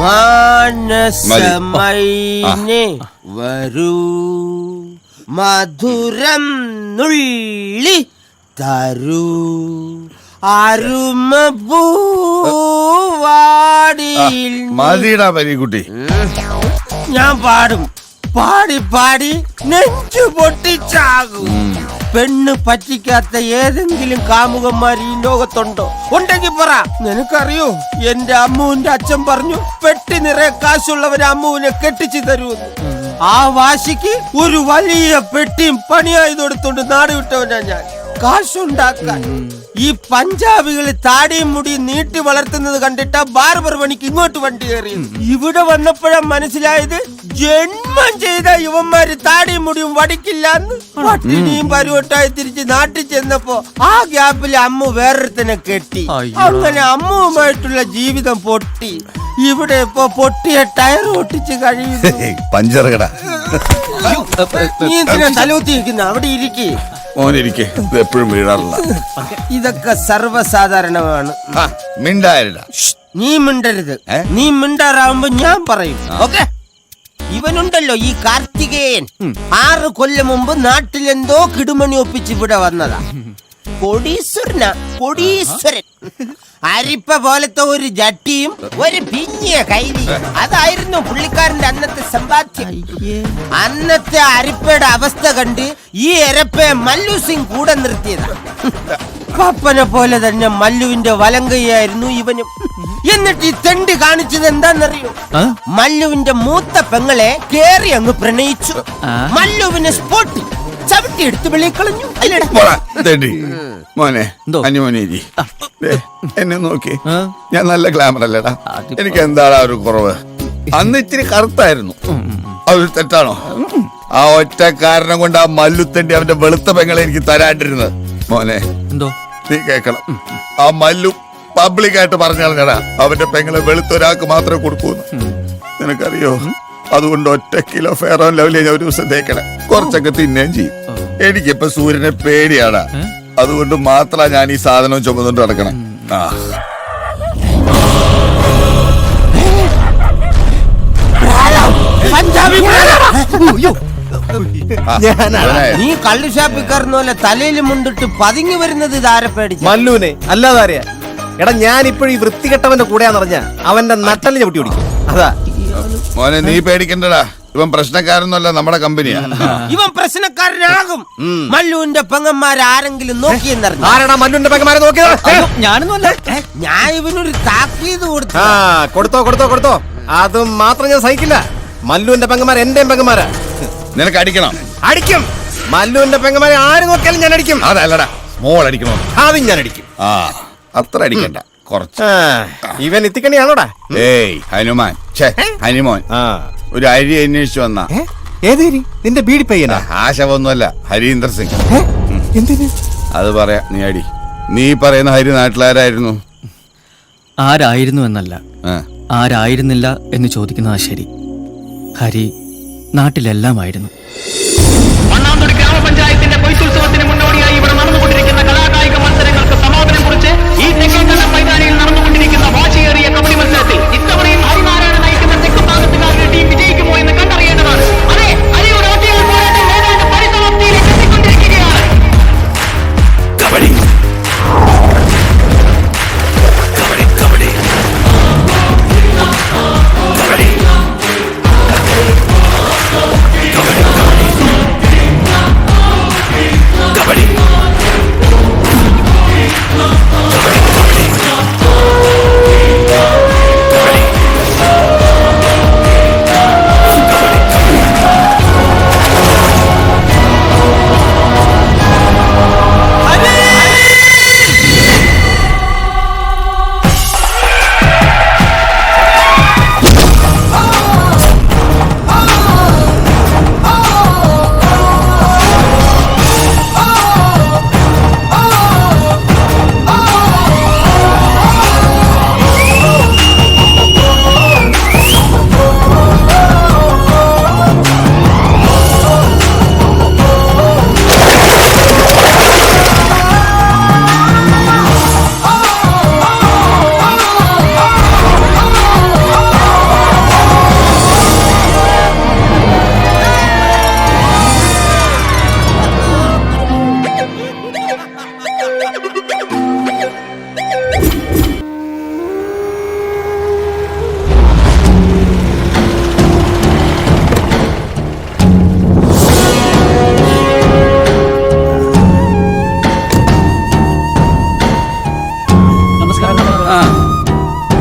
മാനസമൈനെ വരൂ മധുരം നുള്ളി തരൂ അരുമ പൂവാടിയിൽ. മതിടാ പരീക്കുട്ടി, ഞാൻ പാടും. പാടി പാടി നെഞ്ചു പൊട്ടിച്ചാകും. പെണ്ണ് പറ്റിക്കാത്ത ഏതെങ്കിലും കാമുകന്മാർ ഈ ലോകത്തുണ്ടോ? ഉണ്ടെങ്കിൽ പറ. നിനക്കറിയോ, എന്റെ അമ്മുവിന്റെ അച്ഛൻ പറഞ്ഞു പെട്ടി നിറയെ കാശുള്ളവരെ അമ്മുവിനെ കെട്ടിച്ചു തരുമെന്ന്. ആ വാശിക്ക് ഒരു വലിയ പെട്ടിയും പണിയായതെടുത്തോണ്ട് നാട് വിട്ടവനാ ഞാൻ. കാശുണ്ടാക്കാൻ ഈ പഞ്ചാബികള് താടിയും മുടിയും നീട്ടി വളർത്തുന്നത് കണ്ടിട്ടാ ബാർബർ പണിക്ക് ഇങ്ങോട്ട് വണ്ടി കയറി. ഇവിടെ വന്നപ്പോഴാ മനസ്സിലായത് ജന്മം ചെയ്ത ഇവന്മാര് താടിയും മുടിയും വടിക്കില്ലാന്ന്. പട്ടിണിയും പരുവട്ടായി തിരിച്ച് നാട്ടിൽ ചെന്നപ്പോ ആ ഗ്യാപ്പിൽ അമ്മ വേറൊരുത്തനെ കെട്ടി. അങ്ങനെ അമ്മുവുമായിട്ടുള്ള ജീവിതം പൊട്ടി. ഇവിടെ ഇപ്പൊ പൊട്ടിയ ടയർ ഒട്ടിച്ച് കഴിയുന്നു. പഞ്ചറകട നീ എന്തിനാ തലൂത്തിയിരിക്കുന്ന? അവിടെ ഇരിക്കേ. എപ്പോഴും വീഴാറില്ല. ഇതൊക്കെ സർവ്വസാധാരണമാണ്. നീ മിണ്ടരുത്. നീ മിണ്ടാറാവുമ്പോ ഞാൻ പറയും. ഓക്കെ? ഇവനുണ്ടല്ലോ ഈ കാർത്തികേയൻ, 6 കൊല്ലം മുമ്പ് നാട്ടിലെന്തോ കിടുമണി ഒപ്പിച്ച് ഇവിടെ വന്നതാ. കൊടീശ്വരൻ. അരിപ്പ പോലത്തെ ഒരു ജട്ടിയും ഒരു പിഞ്ഞിയ കൈലി. അതായിരുന്നു പുള്ളിക്കാരന്റെ അന്നത്തെ സമ്പാദ്യം. അന്നത്തെ അരിപ്പയുടെ അവസ്ഥ കണ്ട് ഈ എരപ്പയെ മല്ലു സിംഗ് കൂടെ നിർത്തിയതാ. പപ്പനെ പോലെ തന്നെ മല്ലുവിന്റെ വലങ്കയായിരുന്നു ഇവനും. എന്നിട്ട് ഈ തെണ്ടി കാണിച്ചത് എന്താന്നറിയോ? മല്ലുവിന്റെ മൂത്ത പെങ്ങളെ കേറി അങ്ങ് പ്രണയിച്ചു. മല്ലുവിനെ സ്പോട്ടി ചവിട്ടി എടുത്ത് വെളിയിൽ കളഞ്ഞു. മോനെ എന്നെ നോക്കി, ഞാൻ നല്ല ഗ്ലാമർ അല്ലേടാ? എനിക്ക് എന്താടാ ഒരു കുറവ്? അന്ന് ഇച്ചിരി കറുത്തായിരുന്നു. അത് തെറ്റാണോ? ആ ഒറ്റ കാരണം കൊണ്ട് ആ മല്ലുത്തണ്ടി അവന്റെ വെളുത്ത പെങ്ങളെ എനിക്ക് തരാണ്ടിരുന്നത്. മോനെ നീ കേക്കണം, ആ മല്ലു പബ്ലിക്കായിട്ട് പറഞ്ഞാടാ അവന്റെ പെങ്ങളെ വെളുത്ത ഒരാൾക്ക് മാത്രമേ കൊടുക്കൂന്ന്. നിനക്കറിയോ? അതുകൊണ്ട് 1 കിലോ ഫെയർ ആൻഡ് ലവ്ലി ഞാൻ ഒരു ദിവസം തേക്കണം. കുറച്ചൊക്കെ തിന്നുകയും ചെയ്യും. എനിക്കിപ്പോ സൂര്യനെ പേടിയാടാ. അതുകൊണ്ട് മാത്രാ ഞാൻ ഈ സാധനം ചുമന്നുകൊണ്ട് നടക്കണം. നീ കള്ളു ഷാപ്പിൽ കയറുന്ന പോലെ തലയിൽ മുണ്ടിട്ട് പതുങ്ങി വരുന്നത് ഇതാരെ പേടിച്ചു? മല്ലുവിനെ അല്ലാതാരെയാ? എടാ, ഞാൻ ഇപ്പോഴും ഈ വൃത്തികെട്ടവന്റെ കൂടെയാന്ന് പറഞ്ഞ അവന്റെ നട്ടല് ചവിട്ടി ഓടിക്കും. അതാ മോനെ, നീ പേടിക്കണ്ടടാ. ഇവൻ പ്രശ്നക്കാരനല്ല, നമ്മുടെ കമ്പനിയാ. ഇവൻ പ്രശ്നക്കാരനാകും. മല്ലുവിന്റെ പെങ്ങന്മാരാരെങ്കിലും നോക്കിയെന്നറിഞ്ഞു. ആരാടാ മല്ലുവിന്റെ പെങ്ങന്മാരെ നോക്കിയത്? ഞാനൊന്നുമല്ല. ഞാൻ ഇവനൊരു താക്കീത് കൊടുത്തു. കൊടുത്തോ. അതും മാത്രം ഞാൻ സഹിക്കില്ല. മല്ലുവിന്റെ പെങ്ങന്മാർ എന്റെയും പെങ്ങന്മാരാ. നിനക്ക് അടിക്കണം? അടിക്കും. മല്ലുവിന്റെ പെങ്ങന്മാരെ ആര് നോക്കിയാലും ഞാൻ അടിക്കും. അതല്ലടാ, സ്മോൾ അടിക്കണോ? അതും ഞാൻ അടിക്കും. അത്ര അടിക്കണ്ട, കുറച്ച്. ഇവൻ ഇത്തിക്കണിയാണോടാ? ഹനുമാൻ ഹനിമോൻ ഒരു അരി അന്വേഷിച്ചു വന്ന. ഏതേരി? നിന്റെ ബീഡി പയ്യനാ? ആശവൊന്നുമല്ല, ഹരീന്ദർ സിംഗ്. എന്തിന്? അത് പറയാ, നീ അടി. നീ പറയുന്ന ഹരി നാട്ടിലാരായിരുന്നു? ആരായിരുന്നു എന്നല്ല, ആരായിരുന്നില്ല എന്ന് ചോദിക്കുന്നതാ ശരി. ഹരി നാട്ടിലെല്ലാമായിരുന്നു. മണ്ണാന്തൊടി ഗ്രാമപഞ്ചായത്തിന്റെ കൊയ്ത്തുത്സവത്തിന് മുന്നോടിയായി ഇവിടെ നടന്നുകൊണ്ടിരിക്കുന്ന കലാകായിക മത്സരങ്ങൾക്ക് സമാപനം കുറിച്ച് ഈ തെക്കേക്കണ്ട മൈതാനിയിൽ നടന്നുകൊണ്ടിരിക്കുന്ന വാശിയേറിയ കബഡി മത്സരത്തിൽ ഇത്തവണയും ഹരിനാരായണ നയിക്കുന്ന തെക്ക് ഭാഗത്തുകാരുടെ ടീം വിജയിക്കുമോ എന്ന് കണ്ടറിയേണ്ടതാണ്. അതെ, ഹരിയുടെ ഒറ്റയാൾ പോരാട്ടം ഏതാണ്ട് പരിസമാപ്തിയിലേക്ക് എത്തിക്കൊണ്ടിരിക്കുകയാണ്. കബഡി കബഡി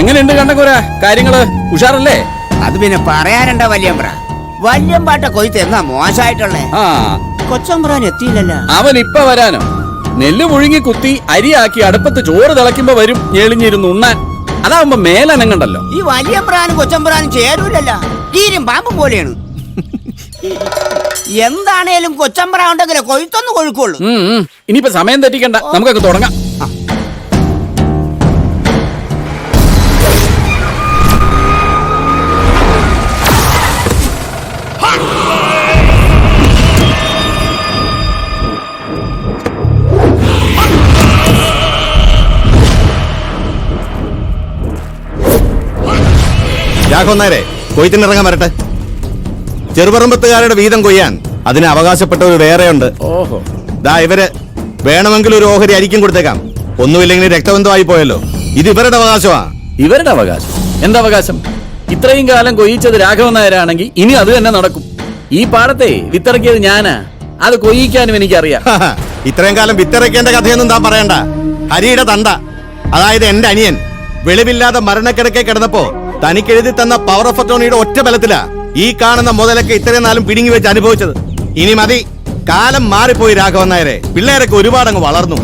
എങ്ങനെയുണ്ട് കണ്ടക്കുര കാര്യങ്ങള് ഉഷാറല്ലേ? അത് പിന്നെ പറയാനുണ്ട വല്യമ്പ്ര. വല്യമ്പാട്ട കൊയ്ത്ത് എന്നാ മോശമായിട്ടുള്ളേ. ആ കൊച്ചമ്പ്രാൻ എത്തിയില്ലല്ലോ. അവൻ ഇപ്പൊ വരാനോ? നെല്ല് മുഴുങ്ങി കുത്തി അരിയാക്കി അടുപ്പത്ത് ചോറ് തിളയ്ക്കുമ്പോ വരും ഞെളിഞ്ഞിരുന്ന് ഉണ്ണാൻ. അതാവുമ്പോ മേലനങ്ങണ്ടല്ലോ. ഈ വല്യമ്പ്രാനും കൊച്ചമ്പ്രാനും ചേരൂലല്ല, കീരും പാമ്പും പോലെയാണ്. എന്താണേലും കൊച്ചമ്പ്ര ഉണ്ടെങ്കിലേ കൊയ്ത്തൊന്ന് കൊഴുക്കുള്ളൂ. ഇനിയിപ്പോ സമയം തെറ്റിക്കണ്ട, നമുക്കൊക്കെ തുടങ്ങാം. രാഘവന്നാരെ കൊയ്ത്തിനിറങ്ങാൻ വരട്ടെ. ചെറുപറമ്പത്തുകാരുടെ വീതം കൊയ്യാൻ അതിന് അവകാശപ്പെട്ടവർ വേറെയുണ്ട്. ഓഹോ, ദാ ഇവര് വേണമെങ്കിൽ ഒരു ഓഹരി അരിക്കും കൊടുത്തേക്കാം. ഒന്നുമില്ലെങ്കിൽ രക്തബന്ധമായി പോയല്ലോ. ഇത് ഇവരുടെ അവകാശമാ. ഇവരുടെ അവകാശം? എന്താവകാശം? ഇത്രയും കാലം കൊയ്യിച്ചത് രാഘവൻ നായരാണെങ്കിൽ ഇനി അത് തന്നെ നടക്കും. ഈ പാടത്തെ വിത്തിറക്കിയത് ഞാനാ, അത് കൊയ്യിക്കാനും എനിക്കറിയാം. ഇത്രയും കാലം വിത്തിറക്കേണ്ട കഥയൊന്നും താൻ പറയണ്ട. ഹരിയുടെ തണ്ട, അതായത് എന്റെ അനിയൻ വെളിവില്ലാതെ മരണക്കിടക്കെ കിടന്നപ്പോ തനിക്കെഴുതി തന്ന പവർ ഓഫ് അറ്റോർണിയുടെ ഒറ്റ ബലത്തിലാ ഈ കാണുന്ന മുതലൊക്കെ ഇത്രയും നാളും പിടുങ്ങി വെച്ച് അനുഭവിച്ചത്. ഇനി മതി, കാലം മാറിപ്പോയി രാഘവൻ നായരെ. പിള്ളേരൊക്കെ ഒരുപാടങ്ങ് വളർന്നു.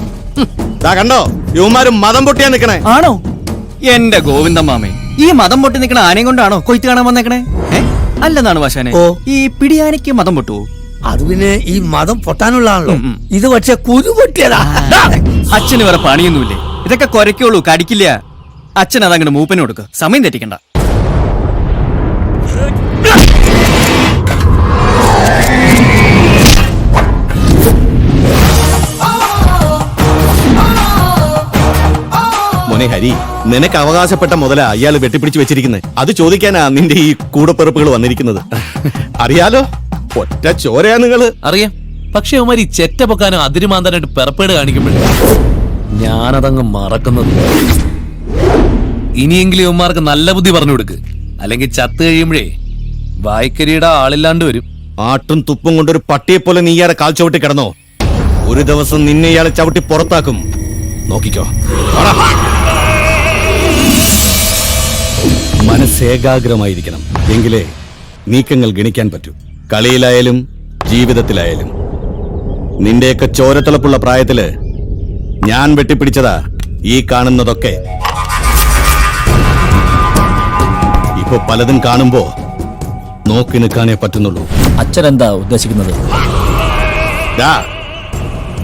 ദാ കണ്ടോ, യുവമാരും മതം പൊട്ടിയാ നിക്കണേ. ആണോ? എന്റെ ഗോവിന്ദ മാമേ, ഈ മതം പൊട്ടി നിക്കണ ആനയും കൊണ്ടാണോ കൊയ്ത്ത് കാണാൻ വന്നേക്കണേ? അല്ലെന്നാണ് വശാനെ, ഈ പിടിയാനയ്ക്ക് മതം പൊട്ടുവോ? അത് പിന്നെ ഈ മതം പൊട്ടാനുള്ളതാണല്ലോ. ഇത് പക്ഷെ കുരു പൊട്ടിയതാ. അച്ഛന് വേറെ പണിയൊന്നുമില്ലേ? ഇതൊക്കെ കൊരക്കുള്ളൂ, കടിക്കില്ല. അച്ഛൻ അതങ്ങോട്ട് മൂപ്പന് കൊടുക്ക, സമയം തെറ്റിക്കണ്ട. മോനെ ഹരി, നിനക്ക് അവകാശപ്പെട്ട മുതല അയാൾ വെട്ടിപ്പിടിച്ച് വെച്ചിരിക്കുന്നത്. അത് ചോദിക്കാനാ നിന്റെ ഈ കൂടപ്പിറപ്പുകൾ വന്നിരിക്കുന്നത്. അറിയാലോ, ഒറ്റ ചോരയാ നിങ്ങള്. അറിയാം, പക്ഷെ അവന്മാർ ഈ ചെറ്റ പൊക്കാനും അതിരുമാന്താനായിട്ട് പെറപ്പേട് കാണിക്കുമ്പോഴേ ഞാനതങ്ങ് മറക്കുന്നത്. ഇനിയെങ്കിലും ഇവന്മാർക്ക് നല്ല ബുദ്ധി പറഞ്ഞു കൊടുക്ക്, അല്ലെങ്കിൽ ചത്ത് കഴിയുമ്പോഴേ വായ്ക്കരിയുടെ ആളില്ലാണ്ട് വരും. ആട്ടും തുപ്പും കൊണ്ടൊരു പട്ടിയെ പോലെ നീ ഇയാളെ കാൽ ചവിട്ടി കിടന്നോ, ഒരു ദിവസം നിന്നെ ഇയാളെ ചവിട്ടി പുറത്താക്കും. നോക്കിക്കോ. മനസ്സേകാഗ്രമായിരിക്കണം, എങ്കിലേ നീക്കങ്ങൾ ഗണിക്കാൻ പറ്റൂ. കളിയിലായാലും ജീവിതത്തിലായാലും. നിന്റെയൊക്കെ ചോരത്തിളപ്പുള്ള പ്രായത്തില് ഞാൻ വെട്ടിപ്പിടിച്ചതാ ഈ കാണുന്നതൊക്കെ. ഇപ്പൊ പലതും കാണുമ്പോ നോക്കി നിൽക്കാനേ പറ്റുന്നുള്ളൂ. അച്ഛൻ എന്താ ഉദ്ദേശിക്കുന്നത്?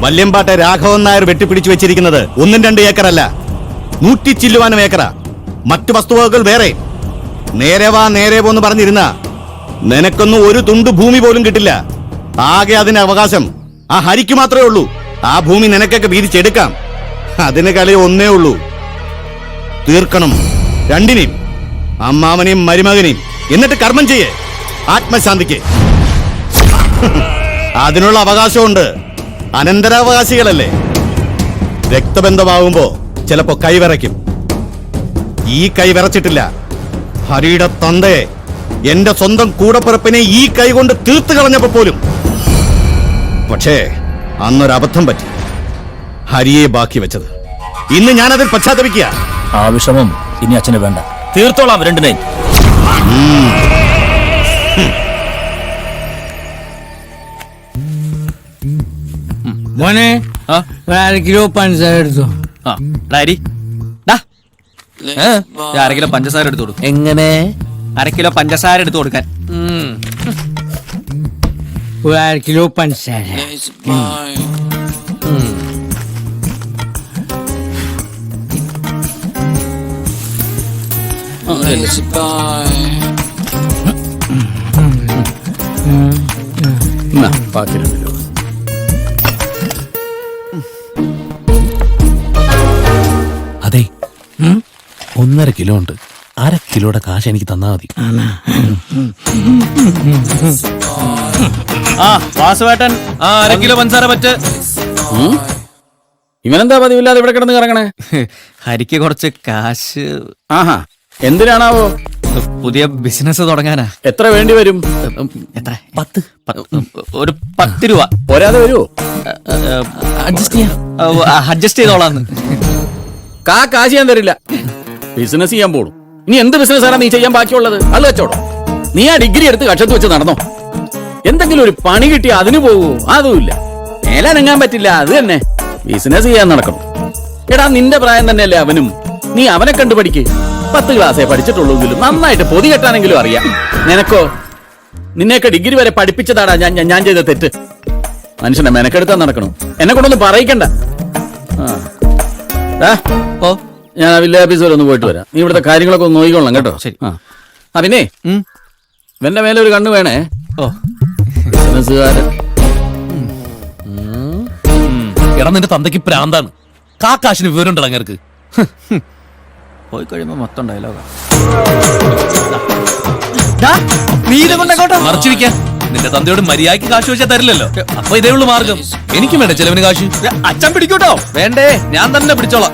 വല്യമ്പാട്ടെ രാഘവൻ നായർ വെട്ടിപ്പിടിച്ചു വെച്ചിരിക്കുന്നത് 1-2 ഏക്കറല്ല, 100 ചില്ലുവാനും ഏക്കറാ. മറ്റു വസ്തുവകകൾ വേറെ. നേരെ വാ നേരെ പോന്ന് പറഞ്ഞിരുന്ന നിനക്കൊന്നും ഒരു തുണ്ട് ഭൂമി പോലും കിട്ടില്ല. ആകെ അതിന് അവകാശം ആ ഹരിക്ക് മാത്രമേ ഉള്ളൂ. ആ ഭൂമി നിനക്കൊക്കെ വീതിച്ചെടുക്കാം. അതിന് കളി ഒന്നേ ഉള്ളൂ, തീർക്കണം രണ്ടിനെയും, അമ്മാവനെയും മരുമകനെയും. എന്നിട്ട് കർമ്മം ചെയ്യേ, ആത്മശാന്തിക്ക്. അതിനുള്ള അവകാശമുണ്ട്. അനന്തരാവകാശികളല്ലേ. രക്തബന്ധമാവുമ്പോ ചിലപ്പോ കൈവിറയ്ക്കും. ഈ കൈ വിറച്ചിട്ടില്ല. ഹരിയുടെ തന്തയെ, എന്റെ സ്വന്തം കൂടപ്പിറപ്പിനെ ഈ കൈ കൊണ്ട് തീർത്തു കളഞ്ഞപ്പോ പോലും. പക്ഷേ അന്നൊരബദ്ധം പറ്റി, ഹരിയെ ബാക്കി വെച്ചത്. ഇന്ന് ഞാനതിൽ പശ്ചാത്തപിക്കുക. ആ വിഷമം ഇനി അച്ഛന് വേണ്ട, തീർത്തോളാം രണ്ടിനെയും. മോനെ, 1/2 കിലോ പഞ്ചസാര എടുത്തോ. അര കിലോ പഞ്ചസാര എടുത്തു കൊടുക്കും. എങ്ങനെ? 1/2 കിലോ പഞ്ചസാര എടുത്തു കൊടുക്കാൻ. 1/2 കിലോ പഞ്ചസാര. അതെ, 1.5 കിലോ ഉണ്ട്. 1/2 കിലോയുടെ കാശ് എനിക്ക് തന്നാ മതി. വാസുവേട്ടൻ 1/2 കിലോ പഞ്ചസാര പറ്റ്. ഇവനെന്താ പതിവില്ലാതെ ഇവിടെ കിടന്ന് കറങ്ങണേ? ഹരിക്ക് കുറച്ച് കാശ്. ആഹാ, എന്തിനാണാവോ? പുതിയ ബിസിനസ് തുടങ്ങാനാ. എത്ര വേണ്ടി വരും? എത്ര? 10. ഒരു 10 രൂപ. പോരാതെ വരുമോ? അഡ്ജസ്റ്റ് ചെയ്തോളാന്ന്. കാശ് ഞാൻ തരില്ല. ബിസിനസ് ചെയ്യാൻ പോണു. ഇനി എന്ത് ബിസിനസ്സാണ് നീ ചെയ്യാൻ ബാക്കിയുള്ളത്? അത് വെച്ചോടോ. നീ ആ ഡിഗ്രി എടുത്ത് കക്ഷത്ത് വെച്ച് നടന്നോ. എന്തെങ്കിലും ഒരു പണി കിട്ടി അതിന് പോകൂ, അതുമില്ല. മേലനങ്ങാൻ പറ്റില്ല, അത് തന്നെ. ബിസിനസ് ചെയ്യാൻ നടക്കണം. എടാ നിന്റെ പ്രായം തന്നെയല്ലേ അവനും. നീ അവനെ കണ്ടു പഠിക്ക്. 10 ക്ലാസ്സേ പഠിച്ചിട്ടുള്ളൂങ്കിലും നന്നായിട്ട് പൊതി കെട്ടാനെങ്കിലും അറിയാം. നിനക്കോ? നിന്നെയൊക്കെ ഡിഗ്രി വരെ പഠിപ്പിച്ചതാടാ ഞാൻ ചെയ്ത തെറ്റ്. മനുഷ്യനെ മെനക്കെടുത്താൻ നടക്കണം. എന്നെ കൊണ്ടൊന്നും പറയിക്കണ്ട. ഞാൻ ആ വില്ലേജ് ഓഫീസ് വരെ ഒന്ന് പോയിട്ട് വരാം. നീ ഇവിടുത്തെ കാര്യങ്ങളൊക്കെ ഒന്ന് നോക്കിക്കൊള്ളാം കേട്ടോ. ശരി. ആ പിന്നെ ഇവന്റെ മേലെ ഒരു കണ്ണ് വേണേ. ഓ ബിസിനസ്സുകാരൻ. എടാ നിന്റെ തന്തയ്ക്ക് പ്രാന്താണ്. കാക്കാശിന് വിവരം അങ്ങർക്ക്. പോയി കഴിയുമ്പോ മൊത്തം ഡയലോഗാ. നീ ഇത് കൊണ്ടോട്ടോ മറച്ചു വെക്കാൻ. നിന്റെ തന്തയോട് മര്യാദയ്ക്ക് കാശ് വെച്ചാൽ തരില്ലല്ലോ. അപ്പൊ ഇതേ ഉള്ളു മാർഗം. എനിക്കും വേണ്ട ചെലവിന് കാശ്. അച്ഛൻ പിടിക്കൂട്ടോ. വേണ്ടേ, ഞാൻ തന്നെ പിടിച്ചോളാം.